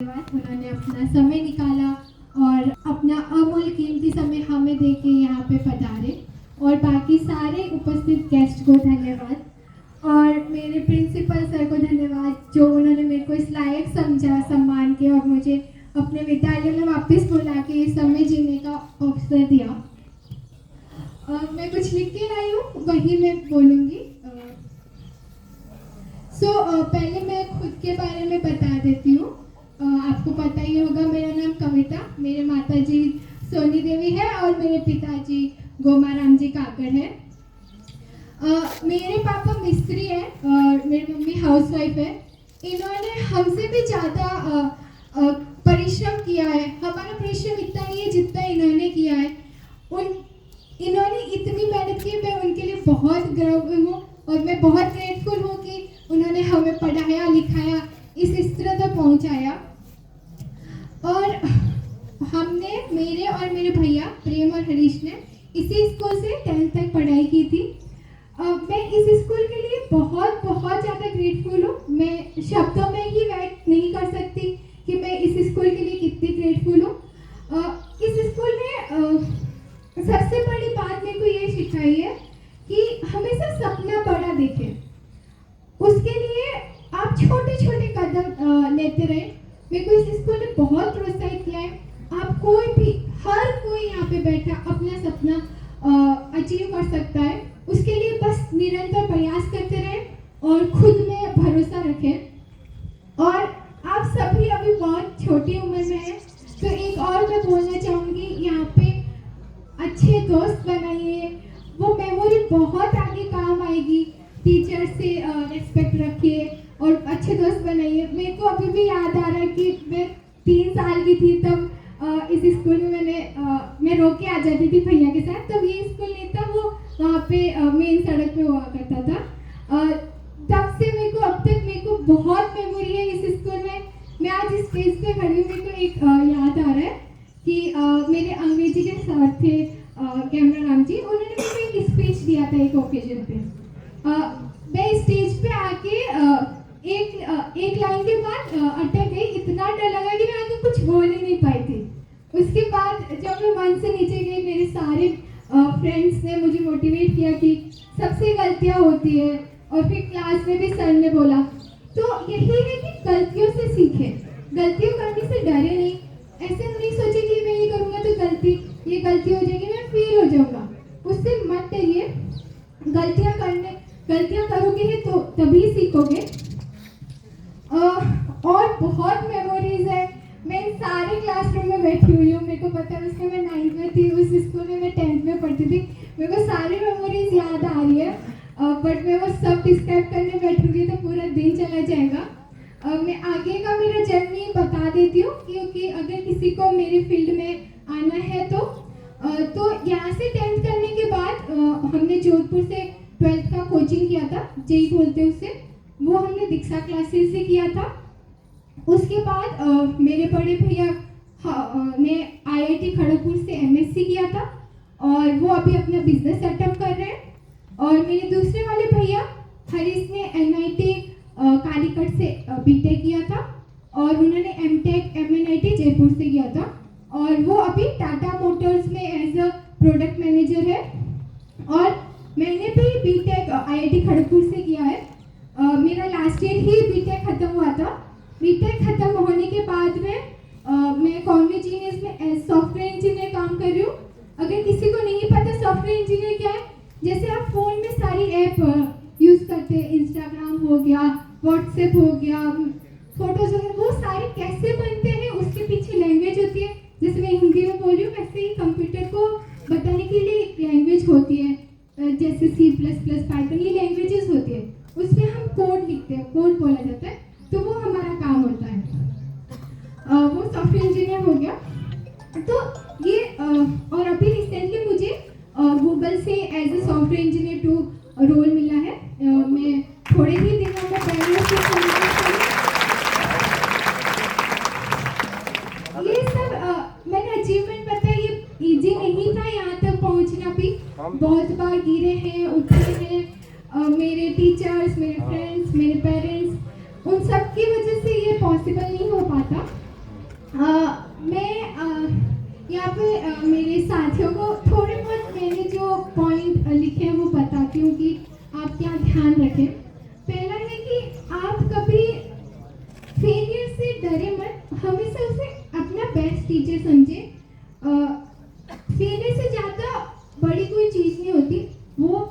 उन्होंने अपना समय निकाला और अपना अमूल्य कीमती समय हमें देके यहाँ पे पधारे। और बाकी सारे उपस्थित गेस्ट को धन्यवाद और मेरे प्रिंसिपल सर को धन्यवाद जो उन्होंने मेरे को इस लायक समझा, सम्मान किया और मुझे अपने विद्यालय में वापस बुला के समय जीने का अवसर दिया। मैं कुछ लिख के लाई हूँ, वही मैं बोलूँगी। पहले मैं खुद के बारे में बता देती हूँ। आपको पता ही होगा, मेरा नाम कविता, मेरे माता जी सोनी देवी है और मेरे पिताजी गोमाराम जी काकड़ है। मेरे पापा मिस्त्री हैं और मेरी मम्मी हाउसवाइफ है। इन्होंने हमसे भी ज़्यादा परिश्रम किया है। हमारा परिश्रम इतना नहीं है जितना इन्होंने किया है। इन्होंने इतनी मेहनत की, मैं उनके लिए बहुत गर्व हूँ और मैं बहुत ग्रेटफुल हूँ कि उन्होंने हमें पढ़ाया लिखाया, इस स्तर तक पहुँचाया। और हमने, मेरे और मेरे भैया प्रेम और हरीश ने इसी स्कूल से 10th तक पढ़ाई की थी। मैं इस स्कूल के लिए बहुत बहुत ज़्यादा ग्रेटफुल हूँ। मैं शब्दों में ही व्यक्त नहीं कर सकती कि मैं इस स्कूल के लिए कितनी ग्रेटफुल हूँ। इस स्कूल ने सबसे बड़ी बात मेरे को ये सिखाई है कि हमेशा सपना बड़ा देखें, उसके लिए आप छोटे छोटे कदम लेते रहे। मेरे को इस स्कूल ने बहुत प्रोत्साहित किया है। आप कोई भी, हर कोई यहाँ पे बैठा अपना सपना अचीव कर सकता है। उसके लिए बस निरंतर प्रयास करते रहे और खुद में भरोसा रखें। और आप सभी अभी बहुत छोटी उम्र में हैं, तो एक और मैं बोलना चाहूँगी, यहाँ पे अच्छे दोस्त बनाइए, वो मेमोरी बहुत आगे काम आएगी। टीचर से रिस्पेक्ट रखिए और अच्छे दोस्त बनाइए। मेरे को अभी भी याद आ रहा है कि मैं 3 साल की थी तब इस स्कूल में मैं रो के आ जाती थी भैया के साथ। तब ये स्कूल नहीं था, वो वहाँ पे मेन सड़क पे हुआ करता था। तब से मेरे को अब तक मेरे को बहुत मेमोरी है इस स्कूल में। मैं आज इस स्टेज पे खड़ी हूँ, मेरे को एक याद आ रहा है कि मेरे अंग्रेजी के सर थे कैमरा राम जी, उन्होंने मेरे को एक स्पीच दिया था एक ओकेजन पे। मैं स्टेज पे आके एक लाइन के बाद अटक गई। इतना डर लगा कि मैं आगे कुछ बोल ही नहीं पाई थी। उसके बाद जब मैं मंच से नीचे गई, मेरे सारे फ्रेंड्स ने मुझे मोटिवेट किया कि सबसे गलतियां होती है। और फिर क्लास में भी सर ने बोला, तो यही है कि गलतियों से सीखें, गलतियों करने से डरे नहीं। ऐसे नहीं सोचे कि मैं ये करूँगा तो ये गलती हो जाएगी, मैं फेल हो जाऊँगा। उससे मत डरिए, गलतियाँ करोगे ही तो तभी सीखोगे। और बहुत मेमोरीज है। मैं सारे क्लासरूम में बैठी हुई हूँ। मेरे को पता है उसमें मैं 9th में थी, उस स्कूल में मैं 10th में पढ़ती थी। मेरे को सारी मेमोरीज याद आ रही है, बट मैं वो सब डिस्क्राइब करने बैठूंगी तो पूरा दिन चला जाएगा। मैं आगे का मेरा जर्नी बता देती हूँ, क्योंकि अगर किसी को मेरे फील्ड में आना है तो यहाँ से 10th करने के बाद हमने जोधपुर से 12th का कोचिंग किया था, जेई बोलते हैं उसे, वो हमने दीक्षा क्लासेस से किया था। उसके बाद मेरे बड़े भैया ने IIT खड़गपुर से MSc किया था और वो अभी अपना बिजनेस सेटअप कर रहे हैं। और मेरे दूसरे वाले भैया हरीश ने NIT कालीकट से BTech किया था और उन्होंने MTech MNIT जयपुर से किया था और वो अभी टाटा मोटर्स में एज अ प्रोडक्ट मैनेजर है। और मैंने भी BTech IIT खड़गपुर से किया है। मेरा लास्ट ईयर ही BTech खत्म हुआ था। BTech खत्म होने के बाद में मैं कॉन्वे जीनियस में एज सॉफ्टवेयर इंजीनियर काम कर रही हूँ। अगर किसी को नहीं पता सॉफ्टवेयर इंजीनियर क्या है, जैसे आप फोन में सारी ऐप यूज़ करते हैं, इंस्टाग्राम हो गया, व्हाट्सएप हो गया, फोटोज हो गया, वो सारे कैसे बनते हैं उसके पीछे लैंग्वेज होती है। जैसे मैं हिंदी में बोल रही हूँ, वैसे ही कंप्यूटर को बताने के लिए एक लैंग्वेज होती है, जैसे C++, पाइथन, ये लैंग्वेजेस होती है। उसमें हम कोड लिखते हैं, कोड बोला जाता है, तो वो हमारा काम होता है। वो सॉफ्टवेयर इंजीनियर हो गया। तो ये और अभी रिसेंटली मुझे गूगल से as a software engineer 2 role मिला है। मैं थोड़े ही दिनों में बैंगलोर से ये सब मैंने अचीवमेंट पता है, ये इजी नहीं था यहाँ तक पहुँचना भी। बहुत बार गिरे हैं, उठे हैं। मेरे टीचर्स, मेरे फ्रेंड्स, मेरे पेरेंट्स, उन सब की वजह से ये पॉसिबल नहीं हो पाता। ध्यान रखें। पहला है कि आप कभी फेलियर से डरे मत, हमेशा उसे अपना बेस्ट टीचर समझें। फेलियर से ज़्यादा बड़ी कोई चीज़ नहीं होती, वो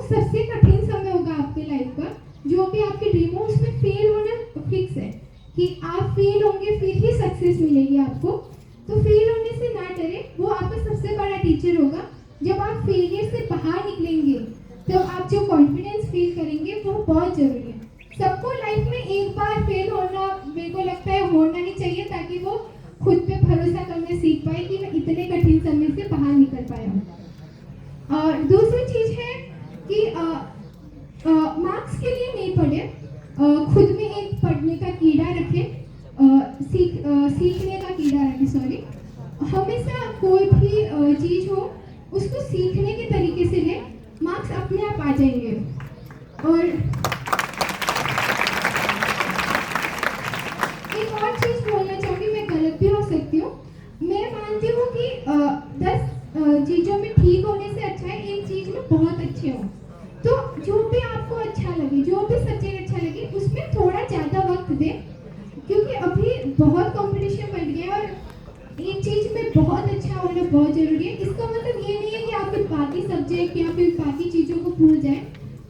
सबसे कठिन समय होगा आपके लाइफ का। जो भी आपके ड्रीम हो उसमें फेल होना फिक्स है कि आप फेल होंगे, फिर ही सक्सेस मिलेगी आपको। तो फेल होने से ना डरे, वो आपका सबसे बड़ा टीचर होगा। जब आप फेलियर से बाहर निकलेंगे तो आप जो कॉन्फिडेंस फील करेंगे वो बहुत ज़रूरी है। सबको लाइफ में एक बार फेल होना, मेरे को लगता है, होना ही चाहिए, ताकि वो खुद पे भरोसा करना सीख पाए कि मैं इतने कठिन समय से बाहर निकल पाया हूँ। और दूसरी चीज़ है कि मार्क्स के लिए नहीं पढ़े, खुद में एक पढ़ने का कीड़ा रखें, सीखने का कीड़ा रखें, सॉरी। हमेशा कोई भी चीज़ हो उसको सीखने के तरीके से लें, मार्क्स अपने आप आ जाएंगे। और एक और चीज़ बोलना चाहूँगी, मैं गलत भी हो सकती हूँ। मैं मानती हूँ कि 10 चीज़ों में ठीक होने से अच्छा है एक चीज़ में बहुत अच्छे हो। तो जो भी आपको अच्छा लगे, जो भी सब्जेक्ट अच्छा लगे, उसमें थोड़ा ज़्यादा वक्त दें, क्योंकि अभी बहुत कंपटीशन बढ़ गया है और एक चीज़ में बहुत अच्छा होना बहुत ज़रूरी है। इसका मतलब ये नहीं है कि आप फिर बाकी सब्जेक्ट या फिर बाकी चीज़ों को भूल जाएं,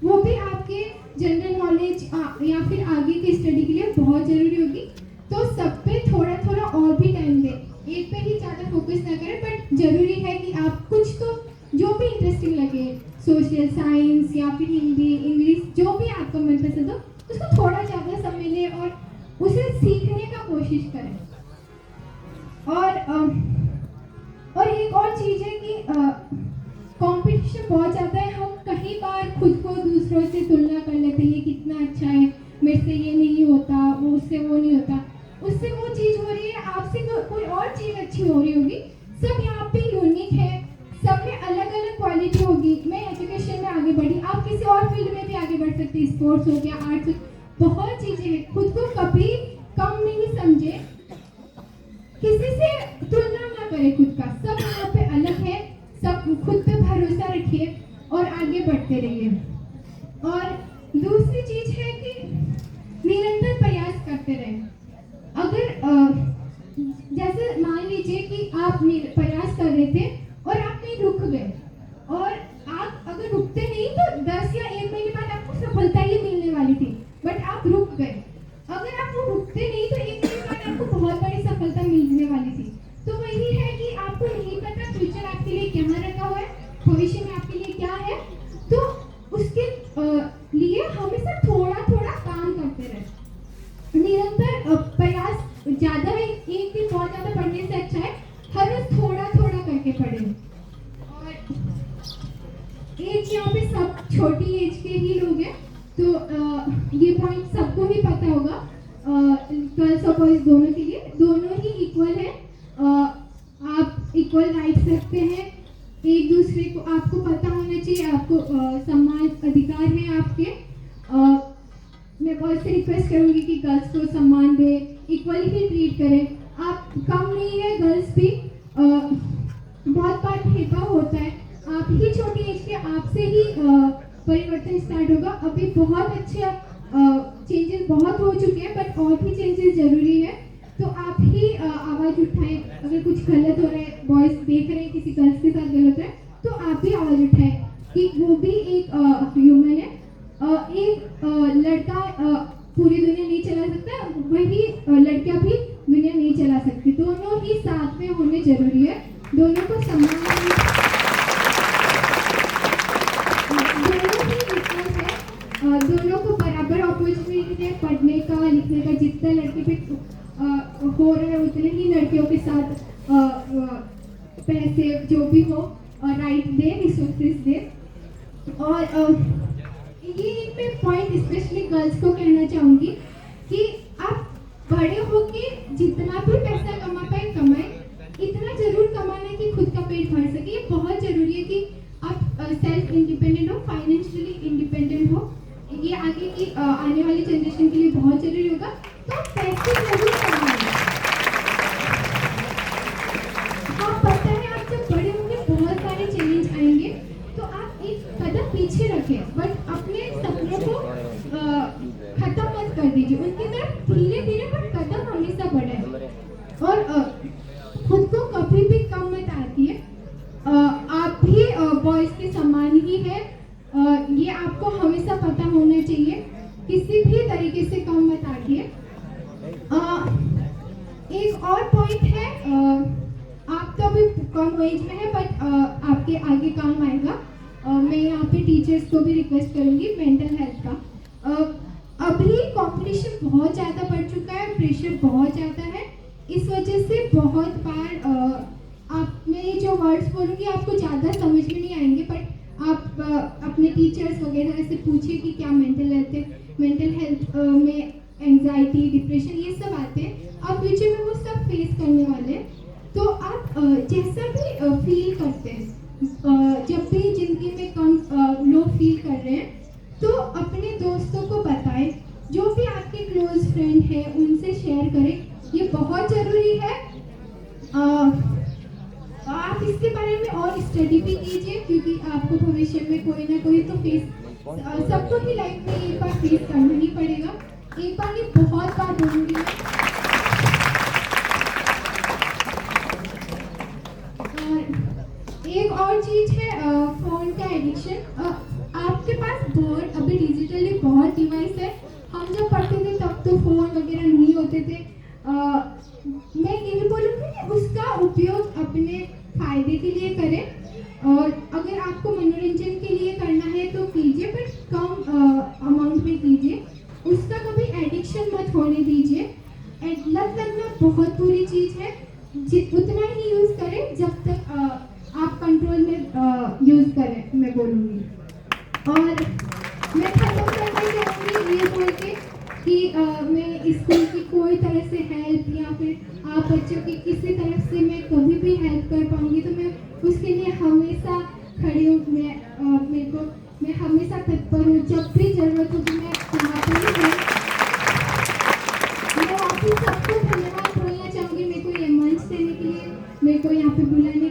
वो भी आपके जनरल नॉलेज या फिर आगे की स्टडी के लिए बहुत ज़रूरी होगी। तो सब पे थोड़ा थोड़ा और भी टाइम दें, एक पे ही ज़्यादा फोकस ना करें, बट ज़रूरी है कि आप कुछ तो जो भी इंटरेस्टिंग लगे, सोशल साइंस या फिर हिंदी, इंग्लिश, जो भी आपको मनपसंद हो, उसको थोड़ा ज़्यादा समय लें और उसे सीखने का कोशिश करें। और एक और चीज़ है कि कंपटीशन बहुत ज़्यादा है, हम कई बार खुद को दूसरों से तुलना कर लेते हैं, ये कितना अच्छा है, मेरे से ये नहीं होता, वो उससे वो नहीं होता, उससे वो चीज़ हो रही है, आपसे कोई और चीज़ अच्छी हो रही होगी। सब यहाँ पे यूनिक है, सब में अलग अलग क्वालिटी होगी। मैं एजुकेशन में आगे बढ़ी, आप किसी और फील्ड में भी आगे बढ़ सकते हैं, स्पोर्ट्स हो गया, आर्ट्स, बहुत चीज़ें हैं। खुद को कभी कम नहीं समझे, किसी से तुलना ना करें खुद का, सब यहाँ पे अलग है। सब खुद पे भरोसा रखिए और आगे बढ़ते रहिए। और दूसरी चीज़ है कि निरंतर प्रयास करते रहें। अगर जैसे मान लीजिए कि आप प्रयास कर रहे थे और आप कहीं रुक गए, और आप अगर रुकते नहीं तो 10 या 1 महीने बाद आपको सफलता ही मिलने वाली थी, बट आप रुक गए। अगर आप वो रुकते नहीं तो 1 महीने बाद आपको बहुत बड़ी सफलता मिलने वाली थी। तो वही है कि आपको नहीं पता फ्यूचर आपके लिए क्या रखा हुआ है, भविष्य में आपके लिए क्या है, तो उसके लिए हमेशा थोड़ा थोड़ा काम करते रहे। निरंतर प्रयास ज़्यादा है, एक दिन बहुत ज़्यादा पढ़ने से अच्छा है हर रोज थोड़ा थोड़ा करके पढ़ें। और एज, यहाँ पे सब छोटी एज के ही लोग हैं, तो ये पॉइंट सबको ही पता होगा। गर्ल्स और बॉयज दोनों के लिए दोनों ही इक्वल है, आप इक्वल राइट्स रखते हैं, एक दूसरे को आपको पता होना चाहिए, आपको सम्मान अधिकार है आपके। मैं बहुत से रिक्वेस्ट करूँगी कि गर्ल्स को सम्मान दे, इक्वली ही ट्रीट करें। आप कम नहीं है, गर्ल्स भी बहुत बार भेदभाव होता है, आप ही छोटी एज के आपसे ही परिवर्तन स्टार्ट होगा। अभी बहुत अच्छे चेंजेस बहुत हो चुके हैं, बट और भी चेंजेस जरूरी है। तो आप ही आवाज़ उठाएं, अगर कुछ गलत हो रहा है, बॉयज देख रहे हैं किसी गर्ल्स के साथ गलत है, तो आप भी आवाज़ उठाएं कि वो भी एक ह्यूमन है। एक लड़का पूरी दुनिया नहीं चला सकता, वही लड़कियां भी दुनिया नहीं चला सकती। दोनों ही साथ में होने जरूरी है, दोनों को सम्मान, दोनों ही इक्वल है, दोनों को बराबर अपॉर्चुनिटी है पढ़ने का, लिखने का। जितना लड़के पे हो रहा है उतने ही लड़कियों के साथ पैसे जो भी हो राइट दे, रिसोर्सेज दे। और ये मैं पॉइंट स्पेशली गर्ल्स को कहना चाहूँगी कि आप बड़े होके जितना भी पैसा कमा पाए कमाएं, इतना जरूर कमाना कि खुद का पेट भर सके। ये बहुत ज़रूरी है कि आप सेल्फ इंडिपेंडेंट हो, फाइनेंशियली इंडिपेंडेंट हो। ये आगे की आने वाली जनरेशन के लिए बहुत ज़रूरी होगा। तो पैसे जरूर कमाएं। हाँ, पता है आप जब बड़े होंगे बहुत सारे चैलेंज आएंगे, तो आप एक कदम पीछे रखें, बट अपने एक और पॉइंट है, आप तो अभी कम एज में है बट आपके आगे काम आएगा। मैं यहाँ पे टीचर्स को भी रिक्वेस्ट करूँगी मेंटल हेल्थ का। अभी कंपटीशन बहुत ज़्यादा बढ़ चुका है, प्रेशर बहुत ज़्यादा है। इस वजह से बहुत बार आप मैं जो वर्ड्स बोलूँगी आपको ज़्यादा समझ में नहीं आएंगे, बट आप अपने टीचर्स वगैरह से पूछिए कि क्या मेंटल हेल्थ में एंजाइटी, डिप्रेशन ये सब आते हैं। आप फ्यूचर में वो सब फेस करने वाले हैं। तो आप जैसा भी फील करते हैं, जब भी ज़िंदगी में कम लो फील कर रहे हैं तो अपने दोस्तों को बताएं, जो भी आपके क्लोज फ्रेंड है उनसे शेयर करें, ये बहुत ज़रूरी है। आप इसके बारे में और स्टडी भी कीजिए, क्योंकि आपको भविष्य में कोई ना कोई तो फेस सबको ही लाइफ में एक बार फेस करना ही पड़ेगा। एक बार नहीं, बहुत बार बोलूँगी मैं। और एक और चीज़ है फ़ोन का एडिक्शन। आपके पास बहुत अभी डिजिटली बहुत डिवाइस है। हम जब पढ़ते थे तब तो फ़ोन वगैरह नहीं होते थे। मैं यही बोलूँगी कि उसका उपयोग अपने फ़ायदे के लिए करें, और अगर आपको मनोरंजन के लिए करना है तो कीजिए, पर कम अमाउंट में कीजिए। उसका कभी एडिक्शन मत होने दीजिए। लत लगना बहुत बुरी चीज़ है। उतना ही यूज़ करें जब तक आप कंट्रोल में यूज़ करें, मैं बोलूँगी। और मैं खत्म करना चाहूँगी ये बोल के कि मैं स्कूल की कोई तरह से हेल्प या फिर आप बच्चों की किसी तरफ से मैं कभी भी हेल्प कर पाऊँगी तो मैं उसके लिए हमेशा खड़ी हूँ। मैं हमेशा तत्पर हूँ, जब भी ज़रूरत होगी मैं वहाँ पर ही हूँ। मैं आपको सबको धन्यवाद बोलना चाहूँगी मेरे को ये मंच देने के लिए, मेरे को यहाँ पे बुलाने